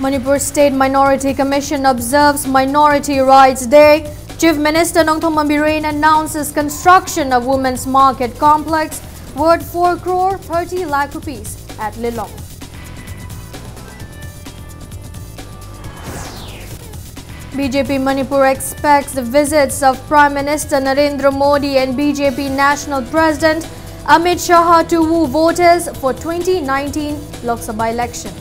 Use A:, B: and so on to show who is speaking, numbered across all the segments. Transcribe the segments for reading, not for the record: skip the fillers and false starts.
A: Manipur State Minority Commission observes Minority Rights Day. Chief Minister Nongthong Mambiren announces construction of Women's Market Complex worth 4 crore 30 lakh rupees at Lilong. BJP Manipur expects the visits of Prime Minister Narendra Modi and BJP National President Amit Shah to woo voters for 2019 Lok Sabha election.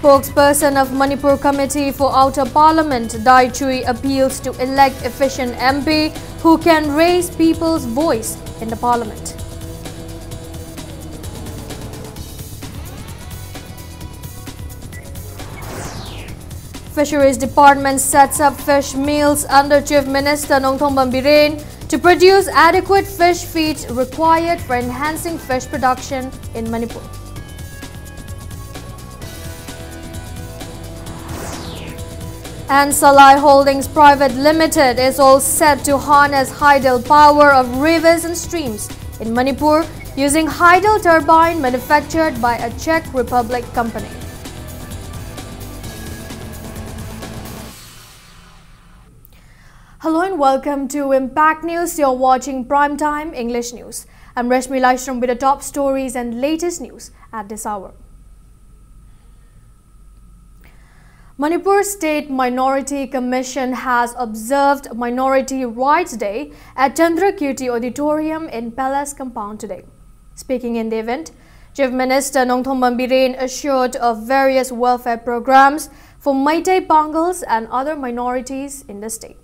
A: Spokesperson of Manipur Committee for Outer Parliament, Dai Chui, appeals to elect efficient MP who can raise people's voice in the parliament. Fisheries Department sets up fish meals under Chief Minister Nongthong Mambiren to produce adequate fish feed required for enhancing fish production in Manipur. And Salai Holdings Private Limited is all set to harness hydel power of rivers and streams in Manipur using hydel turbine manufactured by a Czech Republic company. Hello and welcome to Impact News. You're watching Primetime English News. I'm Rashmi Laishram with the top stories and latest news at this hour. Manipur State Minority Commission has observed Minority Rights Day at Chandrakirti Auditorium in Palace Compound today. Speaking in the event, Chief Minister Nongthong Mambiren assured of various welfare programs for Meitei Pangals and other minorities in the state.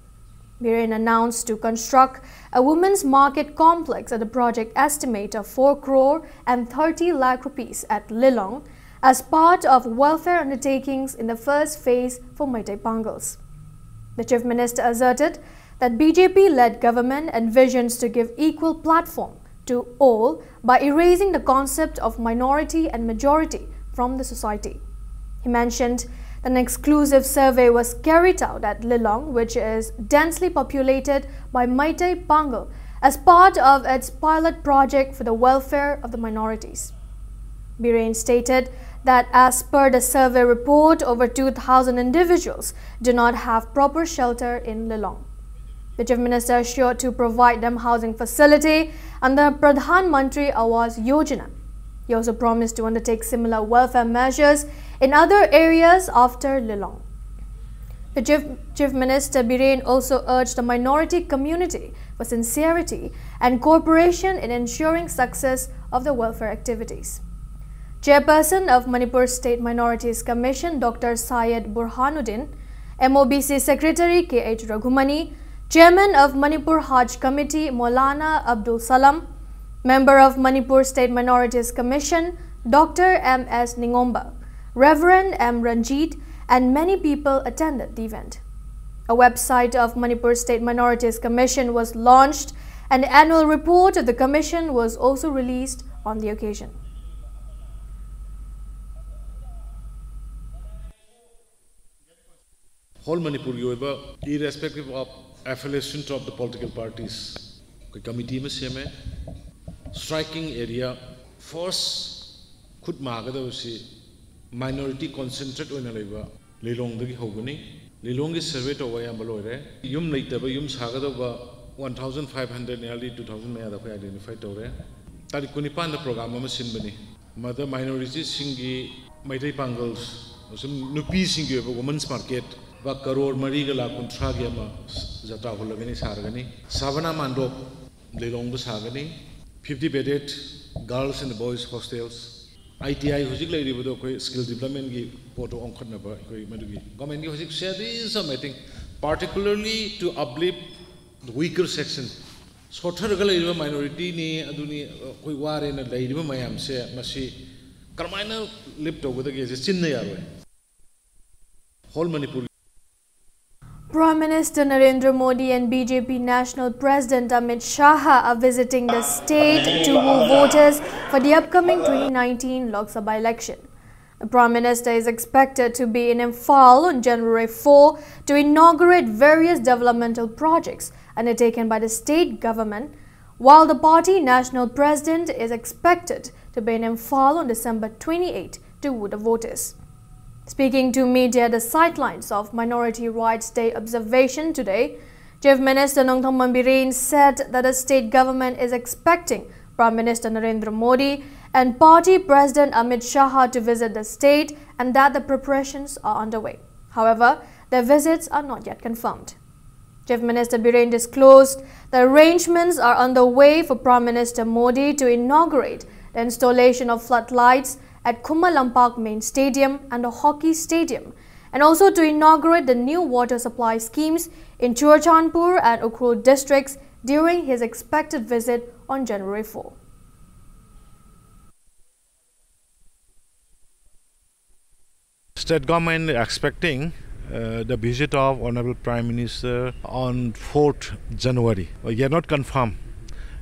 A: Biren announced to construct a women's market complex at a project estimate of 4 crore and 30 lakh rupees at Lilong as part of welfare undertakings in the first phase for Meitei Pangals. The Chief Minister asserted that BJP-led government envisions to give equal platform to all by erasing the concept of minority and majority from the society. He mentioned that an exclusive survey was carried out at Lilong, which is densely populated by Meitei Pangal, as part of its pilot project for the welfare of the minorities. Biren stated that as per the survey report, over 2,000 individuals do not have proper shelter in Lilong. The Chief Minister assured to provide them housing facility under Pradhan Mantri Awas Yojana. He also promised to undertake similar welfare measures in other areas after Lilong. The Chief Minister Biren also urged the minority community for sincerity and cooperation in ensuring success of the welfare activities. Chairperson of Manipur State Minorities Commission, Dr. Syed Burhanuddin, MOBC Secretary K.H. Raghumani, Chairman of Manipur Hajj Committee, Maulana Abdul Salam, Member of Manipur State Minorities Commission, Dr. M.S. Ningomba, Reverend M. Ranjit, and many people attended the event. A website of Manipur State Minorities Commission was launched, and the annual report of the Commission was also released on the occasion.
B: Whole Manipur, irrespective of affiliation of the political parties, the committee में सेमे striking area force खुद मागदा उसी minority concentrate होने लगा Lilong दगी होगनी Lilong की survey तो वही हम बोलो रहे युम नहीं तब युम सागदा बा 1,500 nearly 2,000 में आधा कोई identify तो रहे तारीख को निपान द program में सिन बनी मध्य minority सिंगी Meitei Pangals उसमें नुपी सिंगी वो women's market वा करोड़ मरी गला कुंट्रा गया मा जता हो लगनी सारगनी सावना मांडो Lilong बस सागनी 50 bedded girls and boys hostels ITI हुजिक ले रही बदो कोई skill development की फोटो अंकन न बा कोई मधुगी गवर्नमेंट की हुजिक series of meeting particularly to uplift the weaker section सोठर गले रही minority ने अदुनी कोई वारे न ले रही मैम से मसी करमाइना लिफ्ट होगा तो कैसे चिन्ह यार हुए whole Manipur.
A: Prime Minister Narendra Modi and BJP National President Amit Shah are visiting the state to woo voters for the upcoming 2019 Lok Sabha election. The Prime Minister is expected to be in Imphal on January 4 to inaugurate various developmental projects undertaken by the state government, while the party national president is expected to be in Imphal on December 28 to woo the voters. Speaking to media at the sidelines of Minority Rights Day observation today, Chief Minister Nongthong Mambirin said that the state government is expecting Prime Minister Narendra Modi and Party President Amit Shah to visit the state and that the preparations are underway. However, their visits are not yet confirmed. Chief Minister Biren disclosed that arrangements are underway for Prime Minister Modi to inaugurate the installation of floodlights at Kumalampak Main Stadium and the Hockey Stadium, and also to inaugurate the new water supply schemes in Churachandpur and Ukhrul districts during his expected visit on January 4.
B: State government expecting the visit of Honorable Prime Minister on 4th January. Yet not confirmed.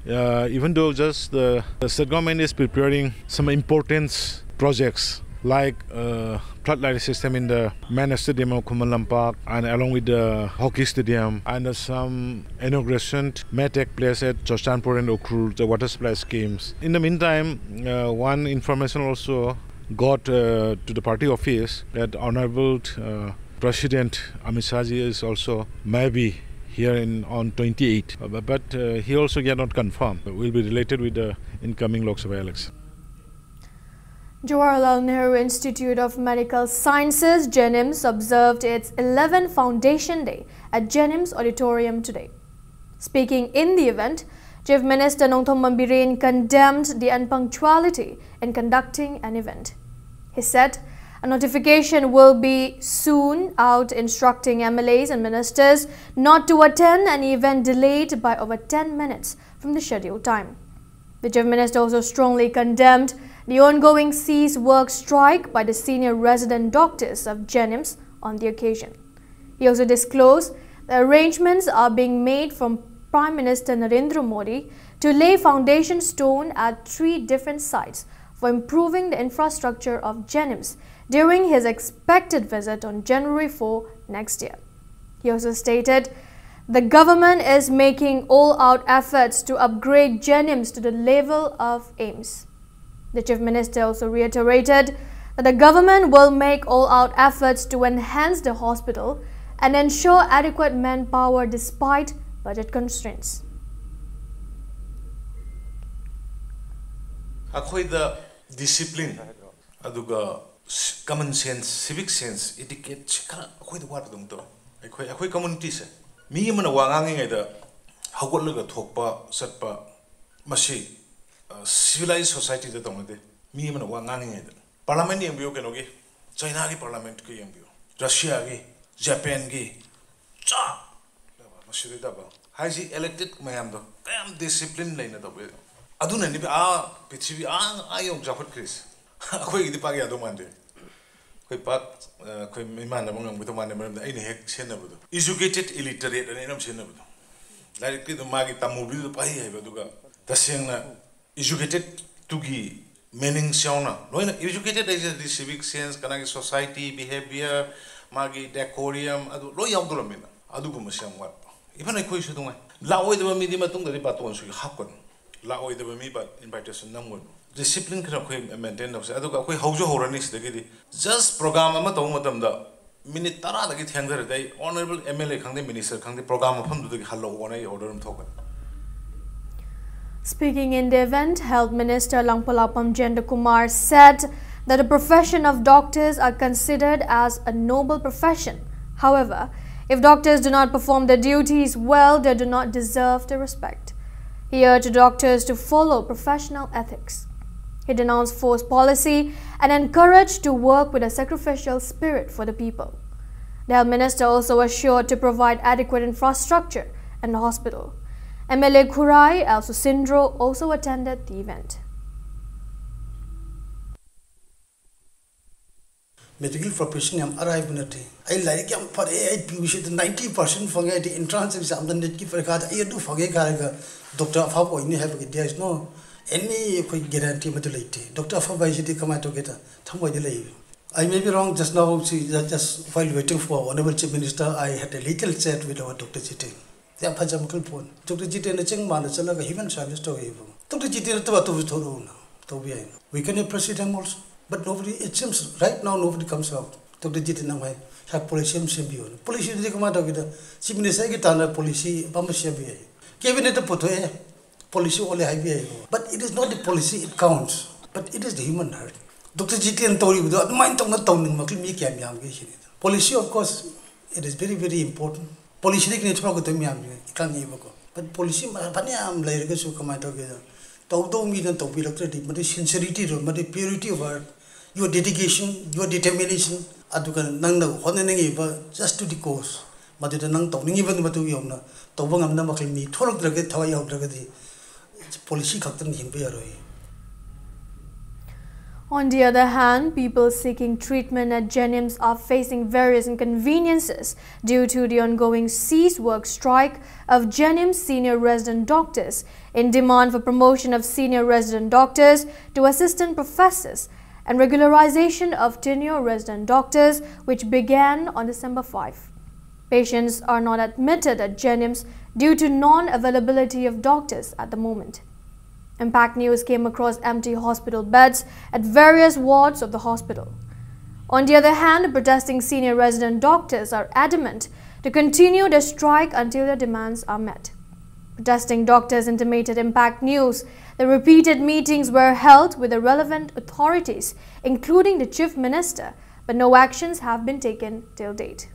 B: Even though just the state government is preparing some important projects like floodlight system in the main stadium of Kumalampak and along with the hockey stadium, and some inauguration may take place at Churachandpur and Ukhrul, the water supply schemes. In the meantime, one information also got to the party office that Honorable President Amit Shah is also maybe here on 28, but he also cannot confirm. It will be related with the incoming Lok Sabha election.
A: Jawaharlal Nehru Institute of Medical Sciences, JNIMS, observed its 11th Foundation Day at JNIMS Auditorium today. Speaking in the event, Chief Minister Nongthong Mambirin condemned the unpunctuality in conducting an event. He said a notification will be soon out instructing MLAs and ministers not to attend an event delayed by over 10 minutes from the scheduled time. The Chief Minister also strongly condemned the ongoing cease work strike by the senior resident doctors of JNIMS on the occasion. He also disclosed that arrangements are being made from Prime Minister Narendra Modi to lay foundation stone at 3 different sites for improving the infrastructure of JNIMS during his expected visit on January 4 next year. He also stated the government is making all-out efforts to upgrade JNIMS to the level of AIIMS. The Chief Minister also reiterated that the government will make all-out efforts to enhance the hospital and ensure adequate manpower despite budget constraints.
C: The discipline, common sense, civic sense, etiquette, communities. Me and Wangang, the Hogolaga Tokpa, Satpa, Mashi, civilized society that on the me and Wangang. Parliament in Bioke, China Parliament, Russia, Japan, Cha, Mashidaba. Has elected Mayamdo? I am disciplined lane at the way. Aduna Niba, Pichivi, I am Jaffa Chris. Quay the Pagia Domande. Quay Pat, Quay Miman among with the man any heck Senabu. Educated, illiterate, and enum Senabu. Like the Magita Mubi, the Pahi, Baduga. The Siena educated to give meaning Siona. No, educated as the civic sense, Kanaki society, behavior, Magi, decorium, Royal Dolomina, Adubumasiam what. Even I question La way the medium tung the baton should happen. La way the me but invitation number. Discipline can maintain of the Hojo Horanis the giddy. Just program a matom the minute Tara the get a day, honorable MLA Kandi Minister can the program upon the hello one order and token.
A: Speaking in the event, Health Minister Langpalapam Jendakumar said that the profession of doctors are considered as a noble profession. However, if doctors do not perform their duties well, they do not deserve the respect. He urged doctors to follow professional ethics. He denounced forced policy and encouraged to work with a sacrificial spirit for the people. The Health Minister also assured to provide adequate infrastructure in the hospital. MLA Khurai Sindro also attended the event.
D: Medical profession am arrive nati. I like am for I wish 90% forget the entrance exam the net for card I do forget Doctor Fabo in have there is no any guarantee modulate. Doctor Fabo is come out together. Delay. I may be wrong just now, see just while waiting for Honorable Chief Minister, I had a little chat with our doctor sitting. They are Pajam Kilpon. Took the Jit and the Ching Man, it's like a human service to evil. Took the Jit and the Toby. We can have president also, but nobody, it seems right now nobody comes out. Took the Jit in a way, have police symbion. Police did come out of it. Simon is a police, Bamasia. Given it a potoe, policy only high. But it is not the policy, it counts, but it is the human heart. Dr. Jitian told you without mind of not toning Makimi Kam Yam. Policy, of course, it is very, very important. Policy can talk to me, can't even go. But policy, Paniam, like a come together. Toto me than to be elected, but the sincerity, but the purity of heart, your dedication, your determination, Adukan Nanga, honoring just to the cause. But the Nang toning even what we own, Tobang Namakimi, Torok Draget, Toy of Dragati, policy captain in Bearoi.
A: On the other hand, people seeking treatment at Jenims are facing various inconveniences due to the ongoing cease-work strike of Jenims senior resident doctors in demand for promotion of senior resident doctors to assistant professors and regularization of tenure resident doctors, which began on December 5. Patients are not admitted at Jenims due to non-availability of doctors at the moment. Impact News came across empty hospital beds at various wards of the hospital. On the other hand, protesting senior resident doctors are adamant to continue their strike until their demands are met. Protesting doctors intimated Impact News that repeated meetings were held with the relevant authorities, including the Chief Minister, but no actions have been taken till date.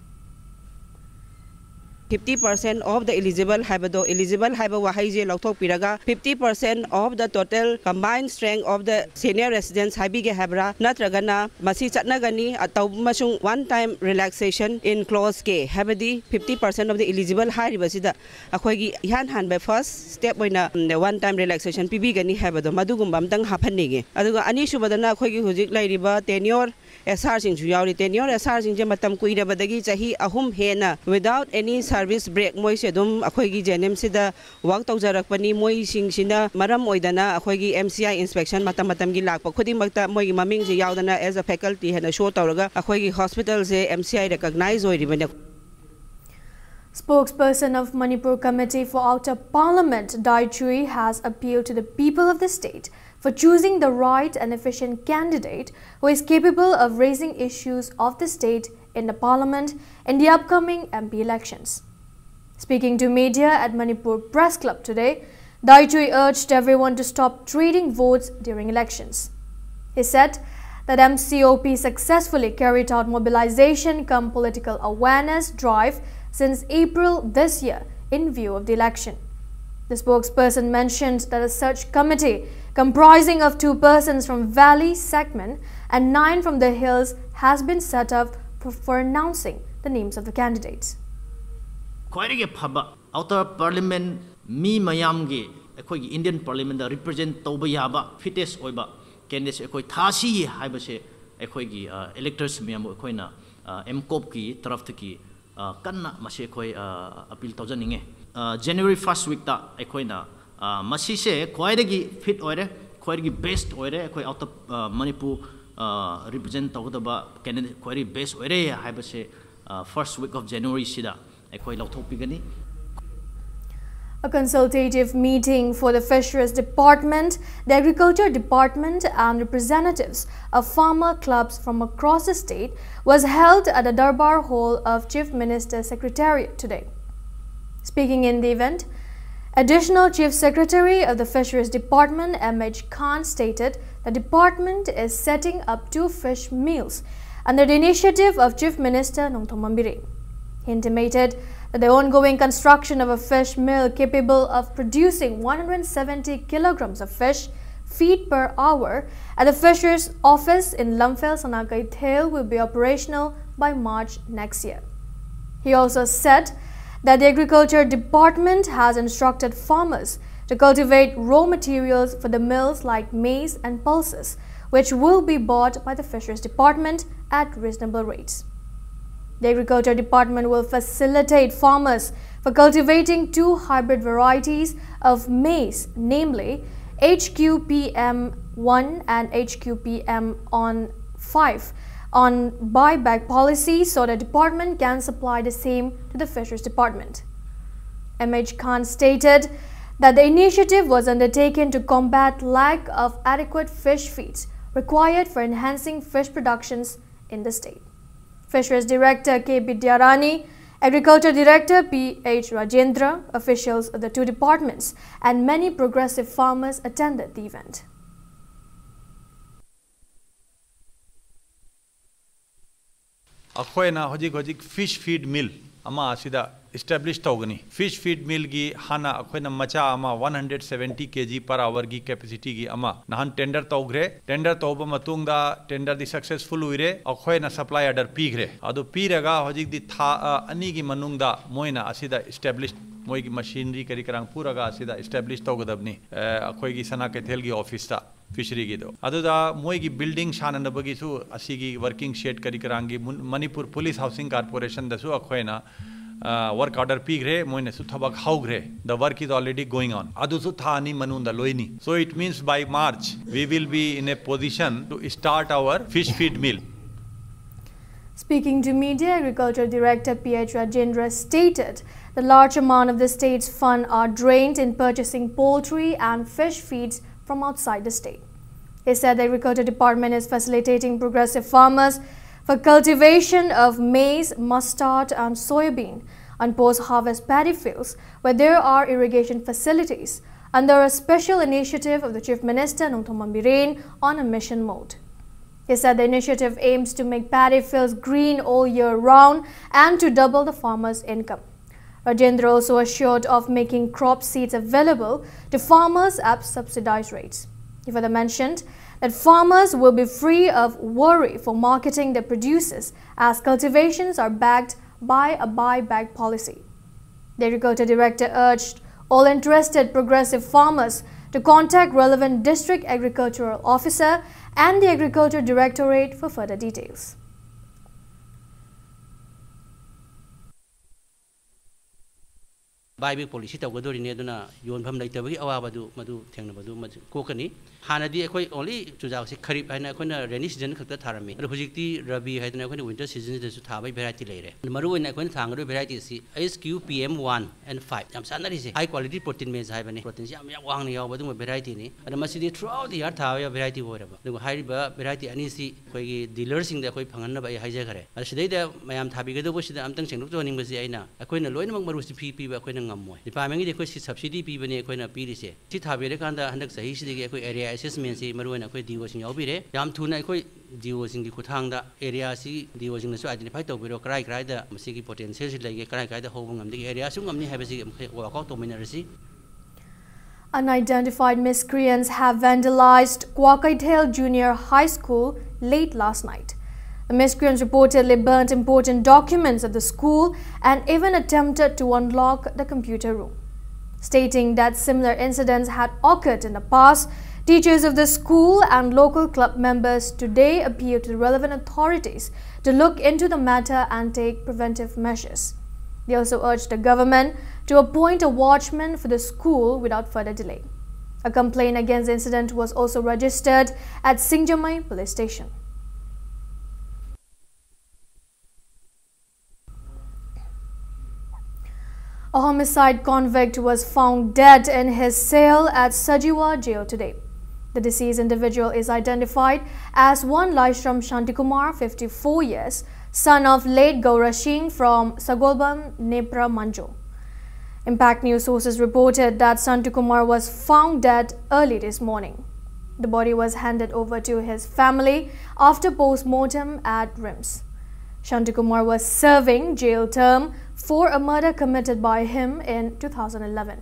E: 50% of the eligible haiba wahaije lautok piraga 50% of the total combined strength of the senior residents haibige habra natragana masi chatnagani ataw masung one time relaxation in clause K habadi 50% of the eligible hairibasida akhoigi ihan hanba first step oina one time relaxation pibigani habado madugumba amtang haphanige aduga ani subadana akhoigi hujik lairiba tenure SR sing yauri tenure SR sing je matam kuirabadagi chahi ahum hena without any service break moi se dum akhoigi JNM sida work tawjarakpani moi sing sina maram oidana akhoigi MCI inspection matam gi lakpa khudi makta moi gi maming je yaudana as a faculty hena show tawraga akhoigi hospital se MCI recognize oiribane.
A: Spokesperson of Manipur Committee for Outer Parliament, Dai Chui, has appealed to the people of the state for choosing the right and efficient candidate who is capable of raising issues of the state in the parliament in the upcoming MP elections. Speaking to media at Manipur Press Club today, Dai Chui urged everyone to stop trading votes during elections. He said that MCOP successfully carried out mobilization cum political awareness drive since April this year in view of the election. The spokesperson mentioned that a search committee comprising of 2 persons from Valley segment and 9 from the hills has been set up for announcing the names of the candidates.
F: Quite a outer parliament me mayamgi a Indian parliament represent Toba Yaba, fittest oiba, candidates a Tasi Hibase, a electors miam coina, Mkopki, Traftaki, Kanna Masekoi appeal thousand. January 1st week ta equina Masise quite a fit order, quite a best order, quite out of Manipur represent Togaba candidate quite best order, I would say first week of January Sida, a quite lot of pigani.
A: A consultative meeting for the Fisheries Department, the Agriculture Department and representatives of farmer clubs from across the state was held at the Darbar Hall of Chief Minister's Secretariat today. Speaking in the event, Additional Chief Secretary of the Fisheries Department M.H. Khan stated the department is setting up 2 fish meals under the initiative of Chief Minister Nongthong Mambiri. He intimated that the ongoing construction of a fish mill capable of producing 170 kilograms of fish feed per hour at the Fisheries Office in Lamphel, Sanakai Thale will be operational by March next year. He also said that the Agriculture Department has instructed farmers to cultivate raw materials for the mills like maize and pulses, which will be bought by the Fisheries Department at reasonable rates. The Agriculture Department will facilitate farmers for cultivating 2 hybrid varieties of maize, namely HQPM1 and HQPM5 on buyback policy, so the department can supply the same to the Fisheries Department. MH Khan stated that the initiative was undertaken to combat lack of adequate fish feeds required for enhancing fish productions in the state. Fisheries Director K. Bidyarani, Agriculture Director P.H. Rajendra, officials of the two departments, and many progressive farmers attended the event.
G: अखोयना होजिक fish feed mill अमा असिदा established togani fish feed mill gi hana akhona macha ama 170 kg per hour gi capacity gi ama nahan tender togre tender toba matungda tender di successful uire akhona supply order pigre adu piraga hojik di tha ani gi manungda moina asida established moi gi machinery kari karang puraga asida established togadabni akhoi gi sana kethel gi office ta fishery gi do aduda moi gi building shana bagi su asigi working shed kari karang gi Manipur police housing corporation da su akhona work order pigre moine su thabak haugre the work is already going on adu su thani manunda loini so it means by March we will be in a position to start our fish feed mill.
A: Speaking to media, Agriculture Director P.H. Rajendra stated the large amount of the state's fund are drained in purchasing poultry and fish feeds from outside the state. He said the Agriculture Department is facilitating progressive farmers for cultivation of maize, mustard and soybean on post-harvest paddy fields where there are irrigation facilities under a special initiative of the Chief Minister Nongthombam Bireen on a mission mode. He said the initiative aims to make paddy fields green all year round and to double the farmers' income. Rajendra also assured of making crop seeds available to farmers at subsidized rates. He further mentioned that farmers will be free of worry for marketing their produces as cultivations are backed by a buyback policy. The Agriculture Director urged all interested progressive farmers to contact relevant district agricultural officer and the Agriculture Directorate for further details.
H: Buyback policy tawgadori aduna yonpham leitabagi awabadu madu thengnabadu kokani hanadi ekoi only chujak se kharip haina ekoi rainy season khakta tharami adu hujikti rabi haidana ekoi winter season de su thabai variety leire maru oina ekoi thangado variety si SQ PM1 and 5 yam sanari se high quality protein maize haibani protein si am wangni yawbadu variety ni adu masidi throughout the year thawaya variety horaba adu haiba variety ani si ekoi dealer sing de ekoi phanganna ba haija khare adu sidai da mayam thabigado bo sida amtang sengduk to ning basi aina ekoi na loina mak maru si pi ba ekoi Department gi ekoi subsidy pi bane ekoi na pi ri se si thabire kanda handak sahi si gi ekoi area assessment si maruina ekoi DO sing yaubire yam thuna ekoi DO sing gi kuthang da area si DO sing na su identify tawbiro krai krai da masi gi potential si lege krai krai da hobung ngam di area su ngamni habasi work out to minerasi.
A: Unidentified miscreants have vandalized Kwakaitel Junior High School late last night. The miscreants reportedly burnt important documents at the school and even attempted to unlock the computer room. Stating that similar incidents had occurred in the past, teachers of the school and local club members today appealed to the relevant authorities to look into the matter and take preventive measures. They also urged the government to appoint a watchman for the school without further delay. A complaint against the incident was also registered at Singjamai police station. A homicide convict was found dead in his cell at Sajiwa jail today. The deceased individual is identified as one Laishram Shantikumar, 54 years, son of late Gaura Singh from Sagolban, Nepra Manjo. Impact News sources reported that Shantikumar was found dead early this morning. The body was handed over to his family after post-mortem at RIMS. Shantikumar was serving jail term for a murder committed by him in 2011.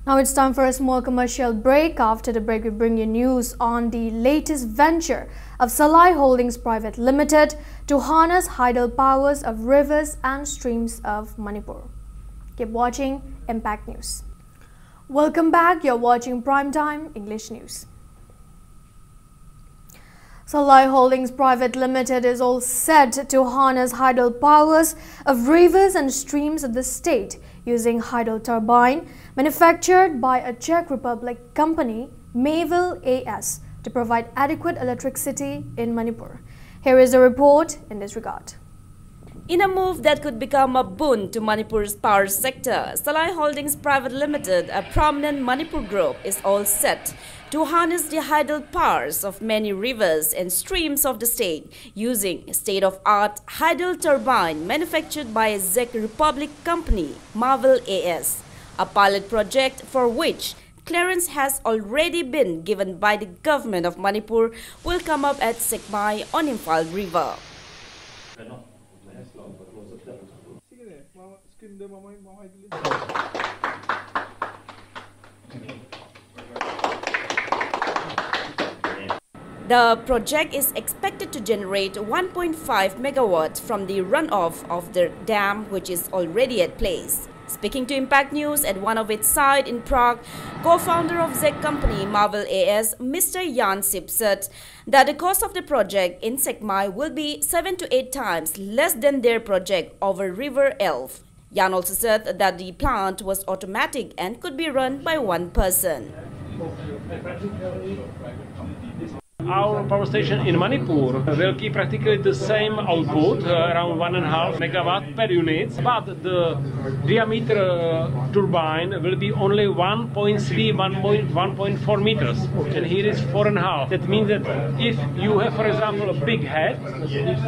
A: Now it's time for a small commercial break. After the break, we bring you news on the latest venture of Salai Holdings Private Limited to harness tidal powers of rivers and streams of Manipur. Keep watching Impact News. Welcome back. You're watching Primetime English News. Salai Holdings Private Limited is all set to harness tidal powers of rivers and streams of the state using hydro turbine manufactured by a Czech Republic company, Mayville AS, to provide adequate electricity in Manipur. Here is a report in this regard.
I: In a move that could become a boon to Manipur's power sector, Salai Holdings Private Limited, a prominent Manipur group, is all set to harness the hydel powers of many rivers and streams of the state using state-of-art hydel turbine manufactured by a Czech Republic company, Marvel AS, a pilot project for which clearance has already been given by the government of Manipur will come up at Sekmai on Imphal River. The project is expected to generate 1.5 megawatts from the runoff of the dam, which is already at place. Speaking to Impact News at one of its sites in Prague, co-founder of Czech company Marvel AS, Mr. Jan Sip said that the cost of the project in Sekmai will be 7 to 8 times less than their project over River Elf. Jan also said that the plant was automatic and could be run by one person.
J: Our power station in Manipur will keep practically the same output, around 1.5 megawatt per unit, but the diameter turbine will be only 1.3, 1.4 meters, and here is 4.5. That means that if you have, for example, a big head,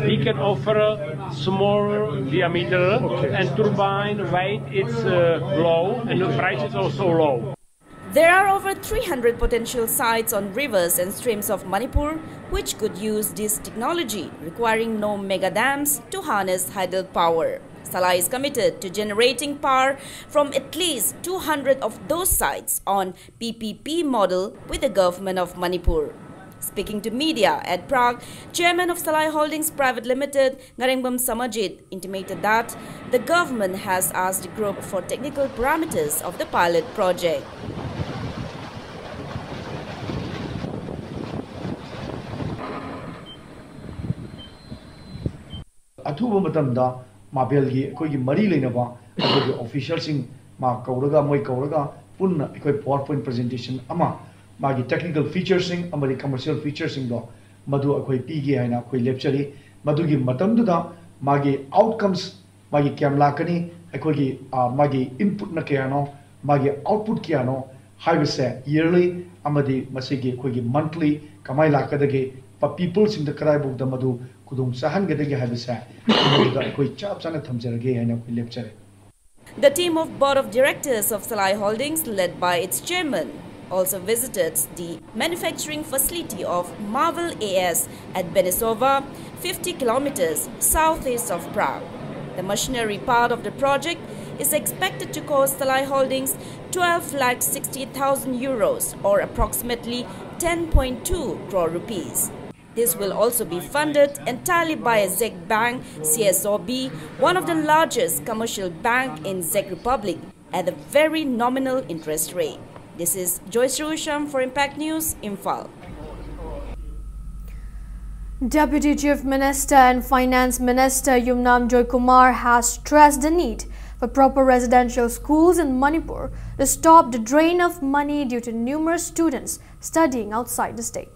J: we can offer a small diameter, and turbine weight is low, and the price is also low.
I: There are over 300 potential sites on rivers and streams of Manipur which could use this technology, requiring no mega dams to harness hydel power. Salai is committed to generating power from at least 200 of those sites on PPP model with the government of Manipur. Speaking to media at Prague, Chairman of Salai Holdings Private Limited, Ngarengbam Samajit, intimated that the government has asked the group for technical parameters of the pilot project.
K: अथुब मतमदा माबेल की कोई मरी लेनबा अखोई official सिंग मा कौरगा मोय कौरगा पुन्न अखोई पावरपॉइंट प्रेजेंटेशन अमा मागी टेक्निकल फीचर्सिंग अमरी कमर्शियल फीचर्सिंग दो मधु अखोई पीगे हैना अखोई लेक्चरी मधुगी मतमदुदा मागी आउटकम्स मागी कैम लाकनी अखोई मागी इनपुट न केनो मागी आउटपुट केनो हाइबसे ईयरली अमदी मसिगी अखोई मंथली कमाई लाकदगे पीपल सिंग द कराई बुक द मधु कुदुम सहन गदगे हाइबसे अखोई चाप चाना थमजरगे हैना अखोई लेक्चरी.
I: The team of board of directors of Salai Holdings, led by its chairman, also visited the manufacturing facility of Marvel AS at Benesova, 50 kilometers southeast of Prague. The machinery part of the project is expected to cost Salai Holdings 12,60,000 euros or approximately 10.2 crore rupees. This will also be funded entirely by a Czech bank, CSOB, one of the largest commercial bank in Czech Republic, at a very nominal interest rate. This is Joyce Rusham for Impact News, Imphal.
A: Deputy Chief Minister and Finance Minister Yumnam Joykumar has stressed the need for proper residential schools in Manipur to stop the drain of money due to numerous students studying outside the state.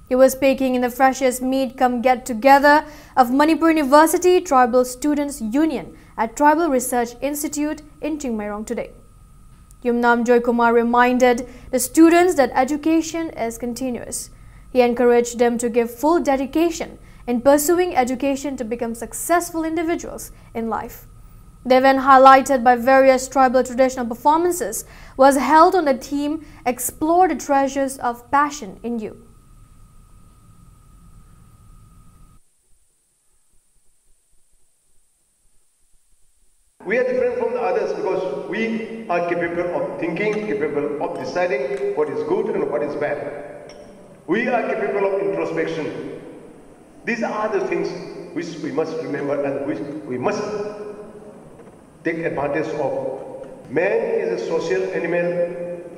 A: He was speaking in the freshest meet come get together of Manipur University Tribal Students Union at Tribal Research Institute in Chingmairong today. Yumnam Joykumar reminded the students that education is continuous. He encouraged them to give full dedication in pursuing education to become successful individuals in life. The event, highlighted by various tribal traditional performances, was held on the theme Explore the Treasures of Passion in You.
L: We are different from the others because we are capable of thinking, capable of deciding what is good and what is bad. We are capable of introspection. These are the things which we must remember and which we must take advantage of. Man is a social animal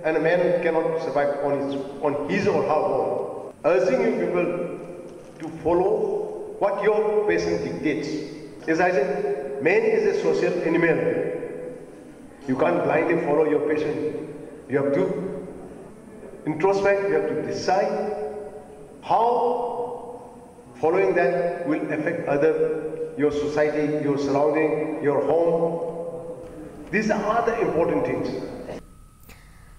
L: and a man cannot survive on his or her own. Urging you people to follow what your passion dictates. As I said, man is a social animal. You can't blindly follow your passion. You have to introspect, you have to decide how following that will affect other your society, your surrounding, your home. These are the important things.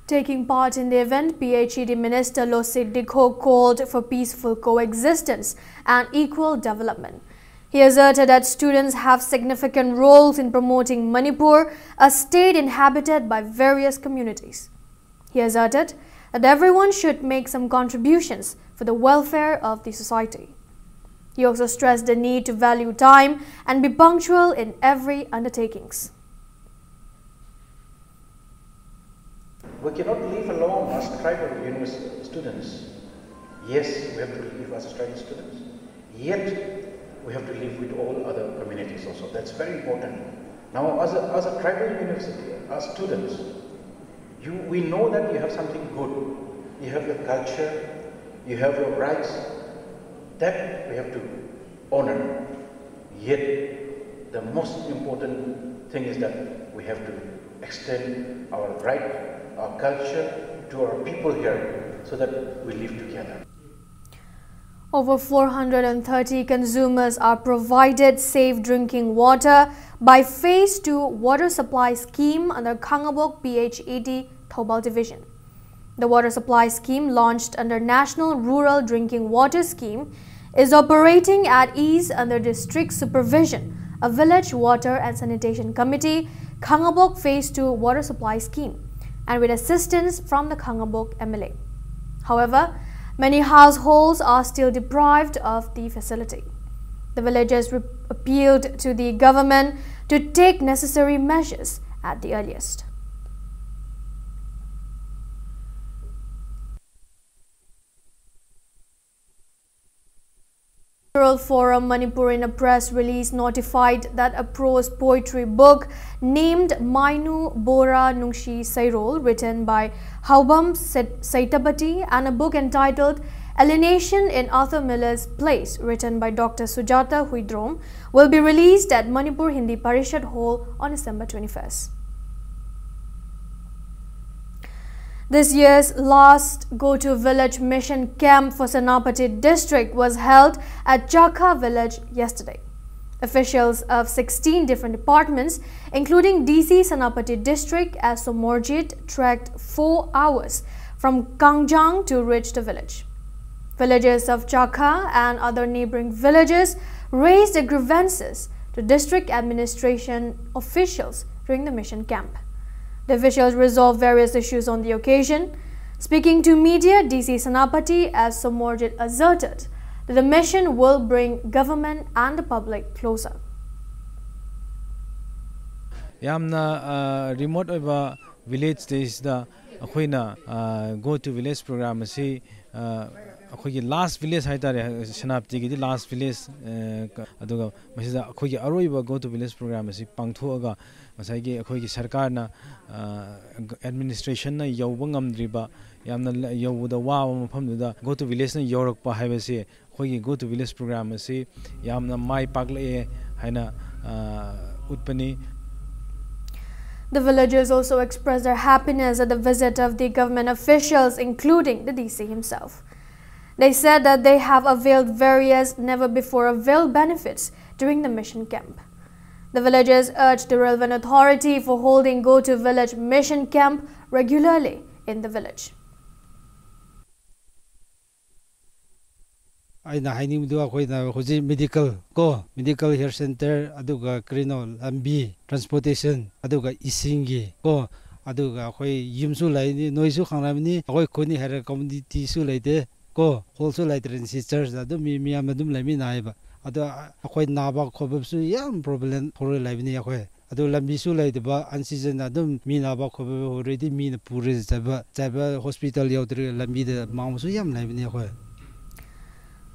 A: Taking part in the event, PHED Minister Losit Dikho called for peaceful coexistence and equal development. He asserted that students have significant roles in promoting Manipur, a state inhabited by various communities. He asserted that everyone should make some contributions for the welfare of the society. He also stressed the need to value time and be punctual in every undertakings.
M: We cannot live alone as tribal university students. Yes, we have to live as tribal students, yet we have to live with all other communities also. That's very important. Now, as a tribal university, as students, we know that you have something good. You have your culture, you have your rights, that we have to honor. Yet, the most important thing is that we have to extend our right, our culture to our people here so that we live together.
A: Over 430 consumers are provided safe drinking water by Phase 2 Water Supply Scheme under Khangabok PHED Thobal Division. The water supply scheme, launched under National Rural Drinking Water Scheme, is operating at ease under district supervision of Village Water and Sanitation Committee, Khangabok Phase 2 Water Supply Scheme, and with assistance from the Khangabok MLA. However, many households are still deprived of the facility. The villagers appealed to the government to take necessary measures at the earliest. Cultural Forum Manipur, in a press release, notified that a prose poetry book named Mainu Bora Nungshi Sairol, written by Haubam Saitabati, and a book entitled Alienation in Arthur Miller's Place, written by Dr. Sujata Huidrom, will be released at Manipur Hindi Parishad Hall on December 21st. This year's last Go-To Village Mission Camp for Senapati district was held at Chakha village yesterday. Officials of 16 different departments, including DC Senapati district as Somorjit, trekked 4 hours from Kangjang to reach the village. Villagers of Chakha and other neighboring villages raised their grievances to district administration officials during the mission camp. The officials resolved various issues on the occasion. Speaking to media, DC Senapati as Somorjit asserted that the mission will bring government and the public closer.
N: Yamna remote over village days the go to village program asi last village haitare Senapati gi last village aduga masida aroiba go to village program asi pangthoga masai gi sarkar na administration na yauba ngamdriba yamna yauda wa mafam da go to village na yorakpa haibase go to village program asi yamna mai pagle haina utpani.
A: The villagers also expressed their happiness at the visit of the government officials, including the DC himself. They said that they have availed various never-before-availed benefits during the mission camp. The villagers urged the relevant authority for holding Go-To Village mission camp regularly in the village.
O: Aina haini do akoina hoji medical health center aduga krinol ambi transportation aduga isingi aduga khoi yimsu laini noisu khangramni akoi khoni hera community su laide also like sisters adu mi amadum lami naiba adu akoi naba khobsu yam problem for laibni akoi adu lambi su laideba unseason adum mi naba khob already mi na pure jaba hospital yaudre lambi de mangsu yam laibni akoi.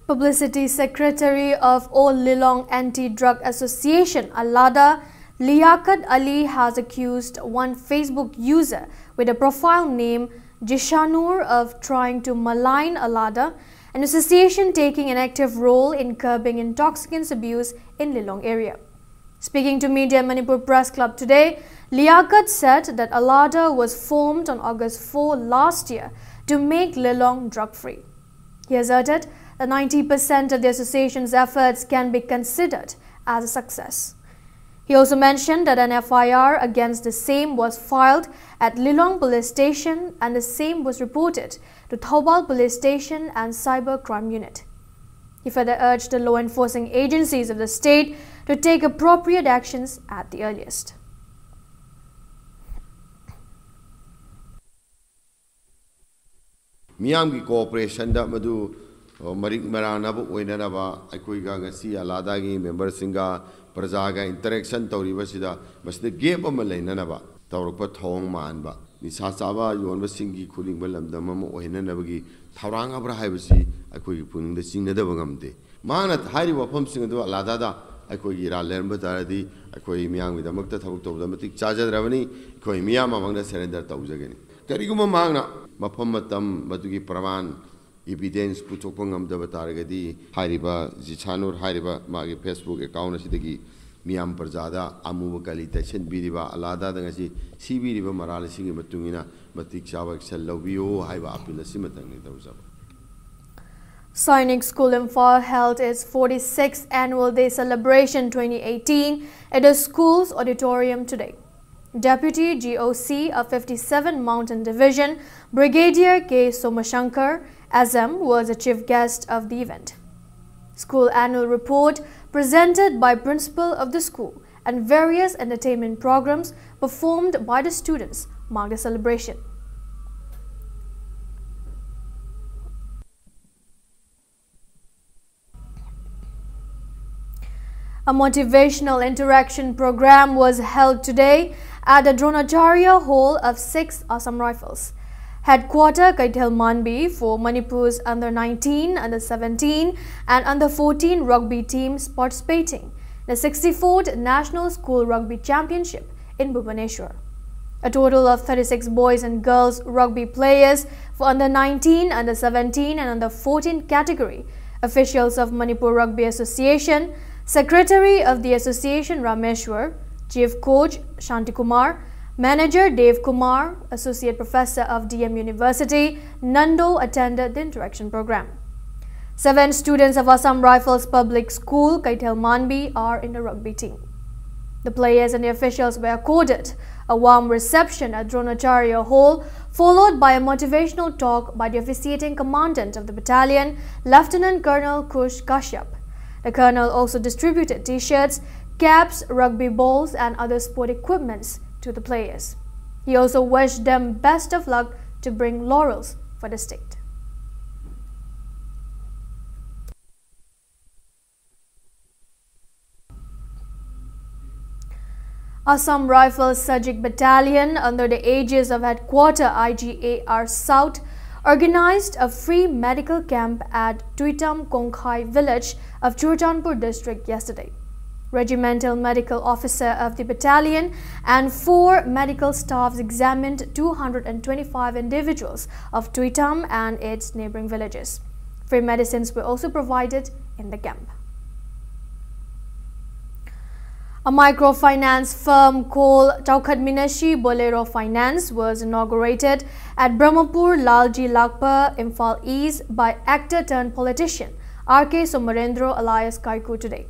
A: Publicity Secretary of All Lilong Anti-Drug Association, Alada, Liaquat Ali, has accused one Facebook user with a profile name Jishanur of trying to malign Alada, an association taking an active role in curbing intoxicants abuse in Lilong area. Speaking to media Manipur Press Club today, Liaquat said that Alada was formed on August 4 last year to make Lilong drug-free. He asserted that 90% of the association's efforts can be considered as a success. He also mentioned that an FIR against the same was filed at Lilong Police Station and the same was reported to Thoubal Police Station and Cyber Crime Unit. He further urged the law enforcing agencies of the state to take appropriate actions at the earliest.
P: Miyamgi cooperation da madu marik marana bu oinanaba aikoiga ngasi aladagi member singa prajaga interaction tawribasida masne gap ama leinanaba tawrukpa thong manba nisa chaba yonba singi khuling balamdam ama oinanabagi thawrang abra haibasi aikoigi puningda chingnadaba ngamde mana hairi wafam singadu aladada aikoigi ra lerba taradi akoi miyamgi damakta thabuk tawda matik chajadrabani akoi miyama mangda surrender tawjagani kariguma mangna mafam matam madugi praman evidence puthokpa ngamdaba taragadi hairiba jichanur hairiba magi Facebook account asidagi miyam parjada amuba kalitation biriba alada dangasi sibiriba maralisi matungina matik chaba excel lobio haiba apila simatangni tawjaba.
A: Sainik School Imphal held its 46th Annual Day Celebration 2018 at the school's auditorium today. Deputy GOC of 57 Mountain Division, Brigadier K. Somashankar Azam was the chief guest of the event. School annual report presented by principal of the school and various entertainment programs performed by the students marked the celebration. A motivational interaction program was held today at the Dronacharya Hall of 6 Assam Rifles. Headquarter Kaithal Manbi for Manipur's under-19, under-17 and under-14 rugby teams participating in the 64th National School Rugby Championship in Bhubaneswar. A total of 36 boys and girls rugby players for under-19, under-17 and under-14 category, officials of Manipur Rugby Association, Secretary of the Association Rameshwar, Chief Coach Shanti Kumar, Manager Dev Kumar, Associate Professor of DM University, Nando attended the interaction program. 7 students of Assam Rifles Public School, Kaithal Manbi, are in the rugby team. The players and the officials were accorded a warm reception at Dronacharya Hall, followed by a motivational talk by the officiating commandant of the battalion, Lieutenant Colonel Kush Kashyap. The colonel also distributed t-shirts, caps, rugby balls and other sport equipments to the players. He also wished them best of luck to bring laurels for the state. Assam Rifles Sajik Battalion, under the aegis of Headquarter IGAR South, organized a free medical camp at Tuitam Kongkhai village of Churchandpur district yesterday. Regimental medical officer of the battalion and 4 medical staffs examined 225 individuals of Tuitam and its neighboring villages. Free medicines were also provided in the camp. A microfinance firm called Chaukat Minashi Bolero Finance was inaugurated at Brahmapur Lalji Lakpa, Imphal East by actor-turned-politician R.K. Somarendra alias Kaiku today.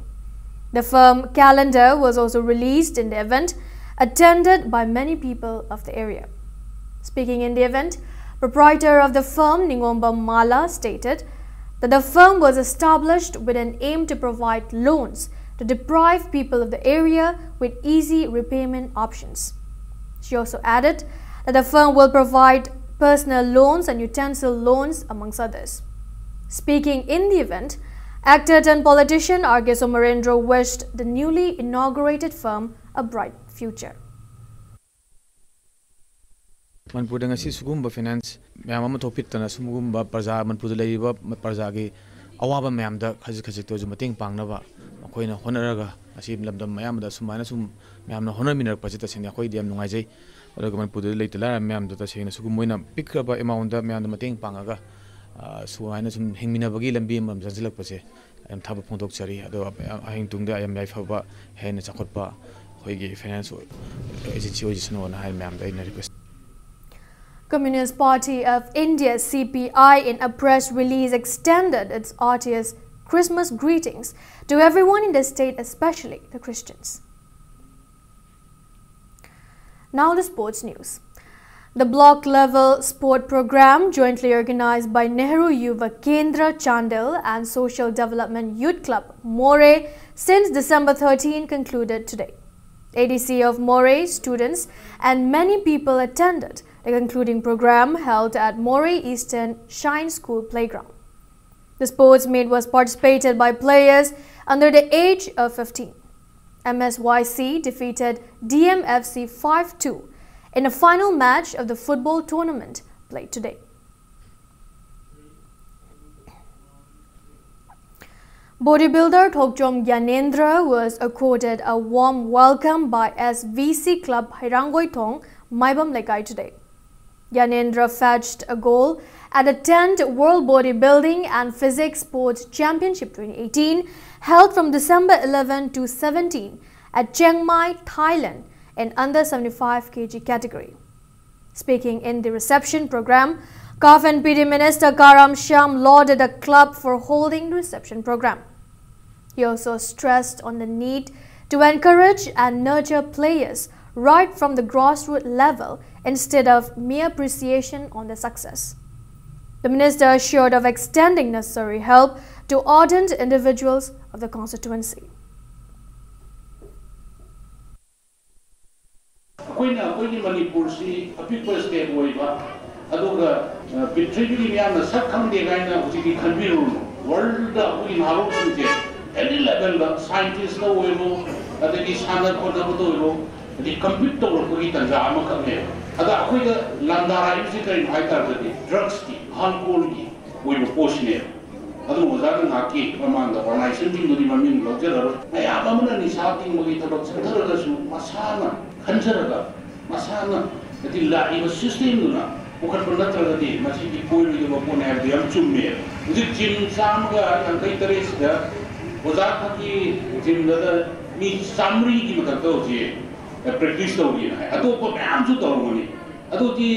A: The firm calendar was also released in the event, attended by many people of the area. Speaking in the event, proprietor of the firm Ningomba Mala stated that the firm was established with an aim to provide loans to deprive people of the area with easy repayment options. She also added that the firm will provide personal loans and utensil loans amongst others. Speaking in the event, actor and politician R.K. Somarendra wished the newly inaugurated firm a bright future.
N: Manipur ngasi sugumba finance mayam ama thopitana sugumba praja Manipur leiba praja gi awaba mayam da khajik khajik to mating pangnaba akoina honaraga asi lamdam mayam da sumana sum mayam na honor minar pajita sin akoi diam nungai jai odaga Manipur leitala mayam da sina sugum moina pikraba amount da mayam da mating pangaga suaina sum hingmina bagi lambi mam janjilak pase am thaba phondok chari ado ahing tungda am laifaba hena chakotpa hoigi finance agency ojisan on hai mayam da ina request.
A: Communist Party of India CPI in a press release extended its arduous Christmas greetings to everyone in the state, especially the Christians. Now the sports news. The block-level sport program jointly organized by Nehru Yuva Kendra Chandel and Social Development Youth Club More since December 13 concluded today. ADC of More students and many people attended the concluding program held at More Eastern Shine School Playground. The sports meet was participated by players under the age of 15. MSYC defeated DMFC 5-2 in a final match of the football tournament played today. Bodybuilder Thokjom Gyanendra was accorded a warm welcome by SVC Club Hairangoi Thong, Maibam Lekai today. Gyanendra fetched a goal at the 10th World Bodybuilding and Physics Sports Championship 2018 held from December 11 to 17 at Chiang Mai, Thailand in under 75 kg category. Speaking in the reception program, CAF and PD Minister Karam Sham lauded the club for holding the reception program. He also stressed on the need to encourage and nurture players right from the grassroots level instead of mere appreciation on their success. The minister assured of extending necessary help to ardent individuals of the constituency.
Q: Manipur si people state waiva aduga bitribili miyamna sakham de gaina hujiki khanbiru world da ui haru suje any level da scientist da oilo adagi sana kona buto oilo adi compute to ro ki tanja ama kame ada akoi da landara isi kai bhaitar da drugs ki alcohol ki oilo poshne adu ozar na ki praman da organization din duri mamin lojero aya amana ni sating mogi tabak santhara da su masana khanjaraga masana ati la iba system duna bukan penatra tadi masih di poin itu maupun ada yang cumir jadi gym samga yang kai teres da ozar kaki gym da mi samri ki mata to je practice to ni atu ko am su to ni atu ti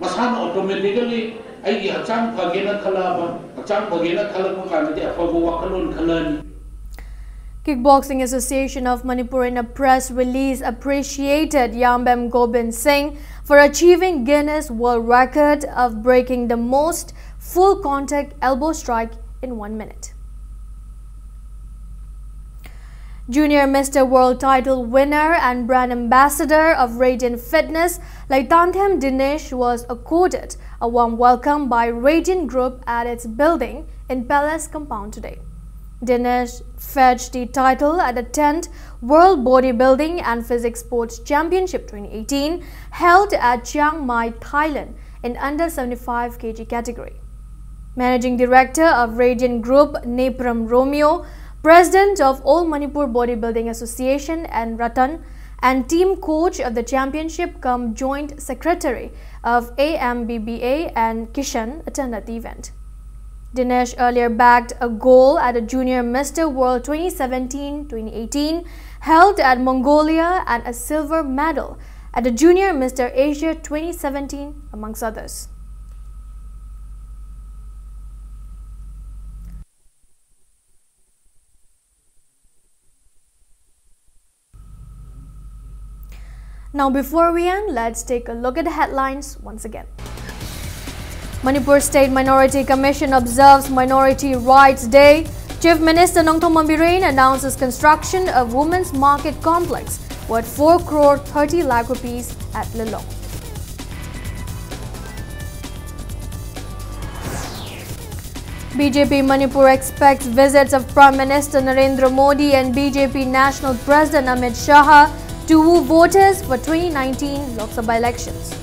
Q: masana automatically ai hachang phagena khalaba hachang phagena khalaba kan ti apago wakalon khalani.
A: Kickboxing Association of Manipur in a press release appreciated Yambem Gobind Singh for achieving Guinness World Record of breaking the most full contact elbow strike in 1 minute. Junior Mr. World title winner and brand ambassador of Radiant Fitness, Laitanthem Dinesh was accorded a warm welcome by Radiant Group at its building in Palace Compound today. Dinesh fetched the title at the 10th World Bodybuilding and Physics Sports Championship 2018 held at Chiang Mai, Thailand in under 75 kg category. Managing Director of Radiant Group, Nepram Romeo, President of All Manipur Bodybuilding Association and Ratan, and team coach of the championship cum joint secretary of AMBBA and Kishan attended the event. Dinesh earlier bagged a gold at the Junior Mr. World 2017-2018 held at Mongolia and a silver medal at the Junior Mr. Asia 2017, amongst others. Now before we end, let's take a look at the headlines once again. Manipur State Minority Commission observes Minority Rights Day. Chief Minister Nongthom Mambiren announces construction of Women's Market Complex worth 4 crore 30 lakh rupees at Lilong. BJP Manipur expects visits of Prime Minister Narendra Modi and BJP National President Amit Shah to woo voters for 2019 Lok Sabha elections.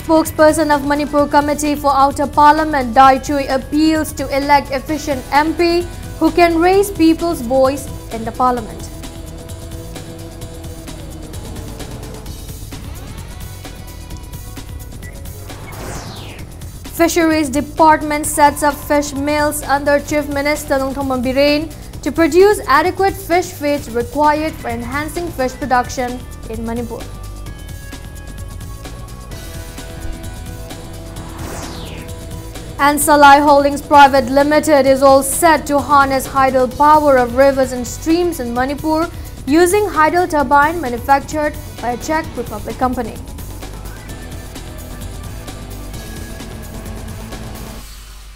A: Spokesperson of Manipur Committee for Outer Parliament, Dai Chui, appeals to elect efficient MP who can raise people's voice in the parliament. Fisheries Department sets up fish mills under Chief Minister Nongthom Mambiren to produce adequate fish feeds required for enhancing fish production in Manipur. And Salai Holdings Private Limited is all set to harness tidal power of rivers and streams in Manipur using hydel turbine manufactured by a Czech Republic company.